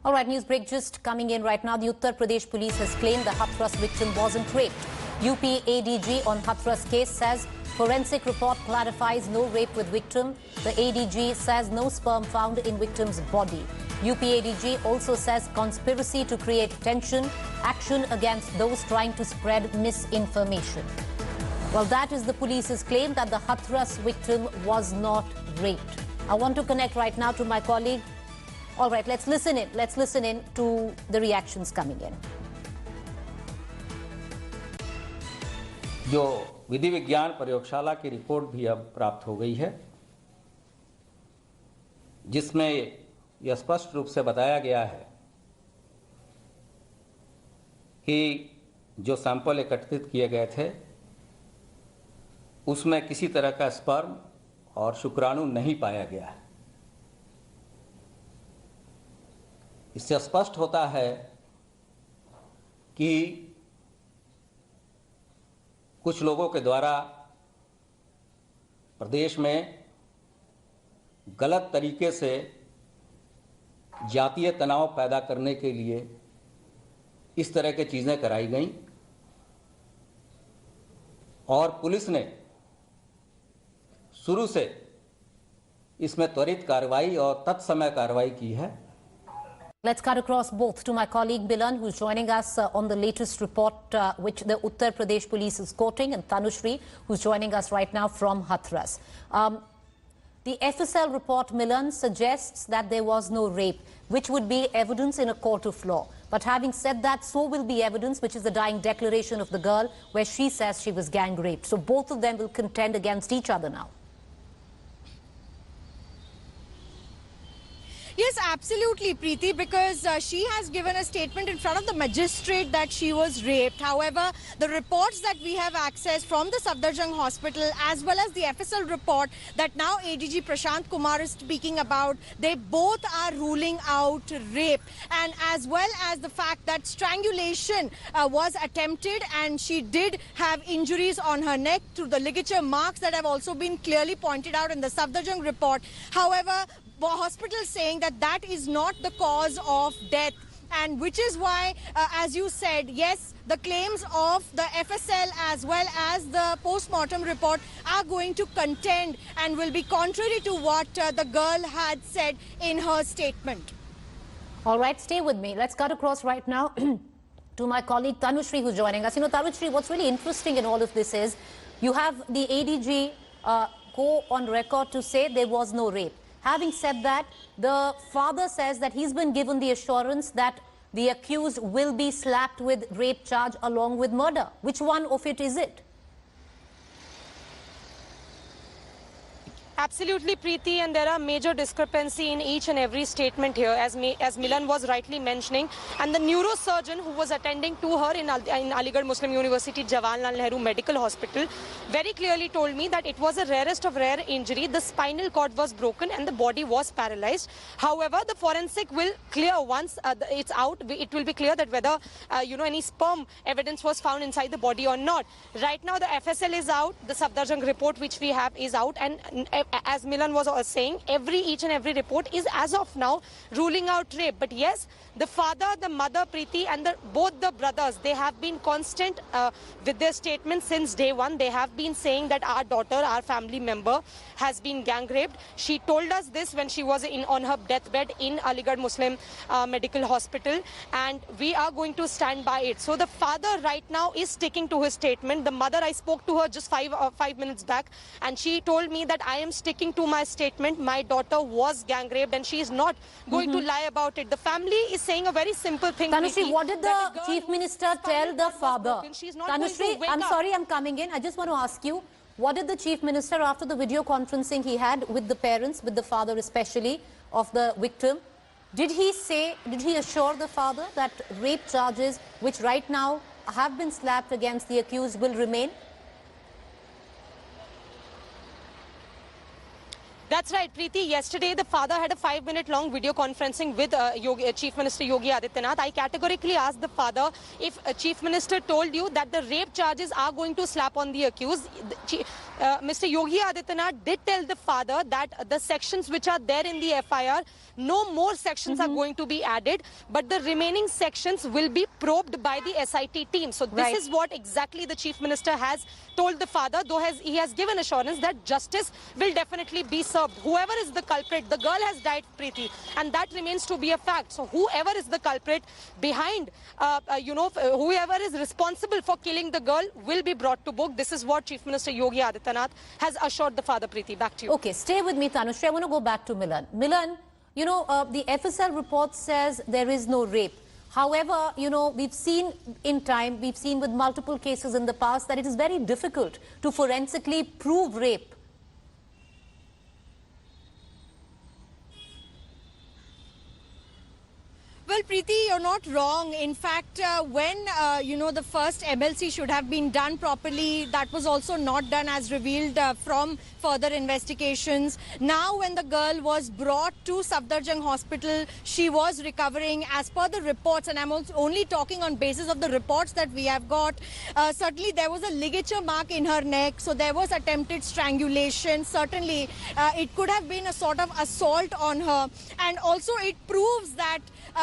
All right, news break just coming in right now. The Uttar Pradesh police has claimed the Hathras victim wasn't raped. UP ADG on Hathras case says forensic report clarifies no rape with victim. The ADG says no sperm found in victim's body. UP ADG also says conspiracy to create tension, action against those trying to spread misinformation. Well, that is the police's claim that the Hathras victim was not raped. I want to connect right now to my colleague. All right, let's listen in. Let's listen in to the reactions coming in. जो विधि विज्ञान प्रयोगशाला की report भी अब प्राप्त हो गई है, जिसमें यह स्पष्ट रूप से बताया गया है कि जो सैंपल एकत्रित किए गए थे उसमें किसी तरह का स्पर्म और शुक्राणु नहीं पाया गया है। इससे स्पष्ट होता है कि कुछ लोगों के द्वारा प्रदेश में गलत तरीके से जातीय तनाव पैदा करने के लिए इस तरह की चीज़ें कराई गईं और पुलिस ने शुरू से इसमें त्वरित कार्रवाई और तत्समय कार्रवाई की है। Let's cut across both to my colleague Milan, who's joining us on the latest report which the Uttar Pradesh police is quoting, and Tanushri, who's joining us right now from Hathras. The FSL report, Milan, suggests that there was no rape, which would be evidence in a court of law. But having said that, so will be evidence, which is the dying declaration of the girl, where she says she was gang raped. So both of them will contend against each other now. Yes, absolutely, Preeti, because she has given a statement in front of the magistrate that she was raped. However, the reports that we have accessed from the Safdarjung Hospital, as well as the FSL report that now ADG Prashant Kumar is speaking about, they both are ruling out rape. And as well as the fact that strangulation was attempted, and she did have injuries on her neck through the ligature marks that have also been clearly pointed out in the Safdarjung report. However, the hospital saying that that is not the cause of death, and which is why, as you said, yes, the claims of the FSL as well as the post-mortem report are going to contend and will be contrary to what the girl had said in her statement. All right, stay with me. Let's cut across right now to my colleague Tanushri, who's joining us. You know, Tanushri, what's really interesting in all of this is you have the ADG go on record to say there was no rape. Having said that, the father says that he's been given the assurance that the accused will be slapped with rape charge along with murder. Which one of it is it? Absolutely, Preeti, and there are major discrepancy in each and every statement here, as Milan was rightly mentioning. And the neurosurgeon who was attending to her in Aligarh Muslim University Jawaharlal Nehru Medical Hospital very clearly told me that it was a rarest of rare injury. The spinal cord was broken and the body was paralyzed. However, the forensic will clear once it's out. It will be clear that whether any sperm evidence was found inside the body or not. Right now, the FSL is out. The Safdarjung report which we have is out, and as Milan was saying, each and every report is as of now ruling out rape. But yes, the father, the mother, Preeti, and both the brothers, they have been constant with their statements since day one. They have been saying that our daughter, our family member, has been gang raped. She told us this when she was on her deathbed in Aligarh Muslim Medical Hospital, and we are going to stand by it. So the father right now is sticking to his statement. The mother, I spoke to her just five minutes back, and she told me that I am sticking to my statement. My daughter was gang raped and she is not going to lie about it. The family is saying a very simple thing. Tanushri, what did the Chief Minister tell the father? Tanushri, I'm sorry I'm coming in. I just want to ask you, what did the Chief Minister, after the video conferencing he had with the parents, with the father especially, of the victim, did he assure the father that rape charges, which right now have been slapped against the accused, will remain? That's right, Preeti. Yesterday, the father had a 5-minute long video conferencing with Chief Minister Yogi Adityanath. I categorically asked the father if Chief Minister told you that the rape charges are going to slap on the accused. Mr. Yogi Adityanath did tell the father that the sections which are there in the FIR, no more sections are going to be added, but the remaining sections will be probed by the SIT team. So this is what exactly the Chief Minister has told the father, though he has given assurance that justice will definitely be served. Whoever is the culprit, the girl has died, Preeti, and that remains to be a fact. So whoever is the culprit behind, whoever is responsible for killing the girl will be brought to book. This is what Chief Minister Yogi Adityanath has assured the father. Preeti, back to you. Okay, stay with me, Tanushree. I want to go back to Milan. Milan, the FSL report says there is no rape. However, we've seen with multiple cases in the past that it is very difficult to forensically prove rape. Well, Preeti, you're not wrong. In fact, when, the first MLC should have been done properly, that was also not done as revealed from further investigations. Now, when the girl was brought to Safdarjung Hospital, she was recovering as per the reports. And I'm also only talking on basis of the reports that we have got. Certainly, there was a ligature mark in her neck. So there was attempted strangulation. Certainly, it could have been a sort of assault on her. And also, it proves that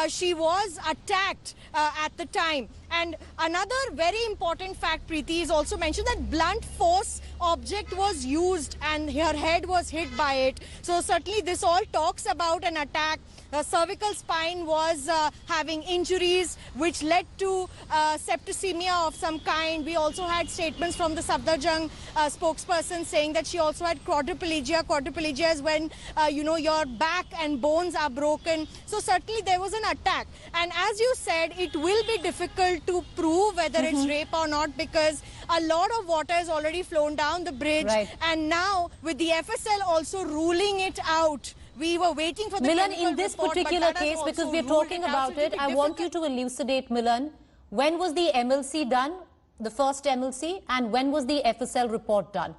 she was attacked at the time. And another very important fact, Preeti, is also mentioned that blunt force object was used and her head was hit by it. So certainly this all talks about an attack. The cervical spine was having injuries which led to septicemia of some kind. We also had statements from the Safdarjung spokesperson saying that she also had quadriplegia. Quadriplegia is when, your back and bones are broken. So certainly there was an attack. And as you said, it will be difficult to prove whether it's rape or not because a lot of water has already flown down the bridge. Right. And now with the FSL also ruling it out, we were waiting for the Milan, clinical in this report, particular case, because we're talking about it, I want you to elucidate, Milan, when was the MLC done, the first MLC, and when was the FSL report done?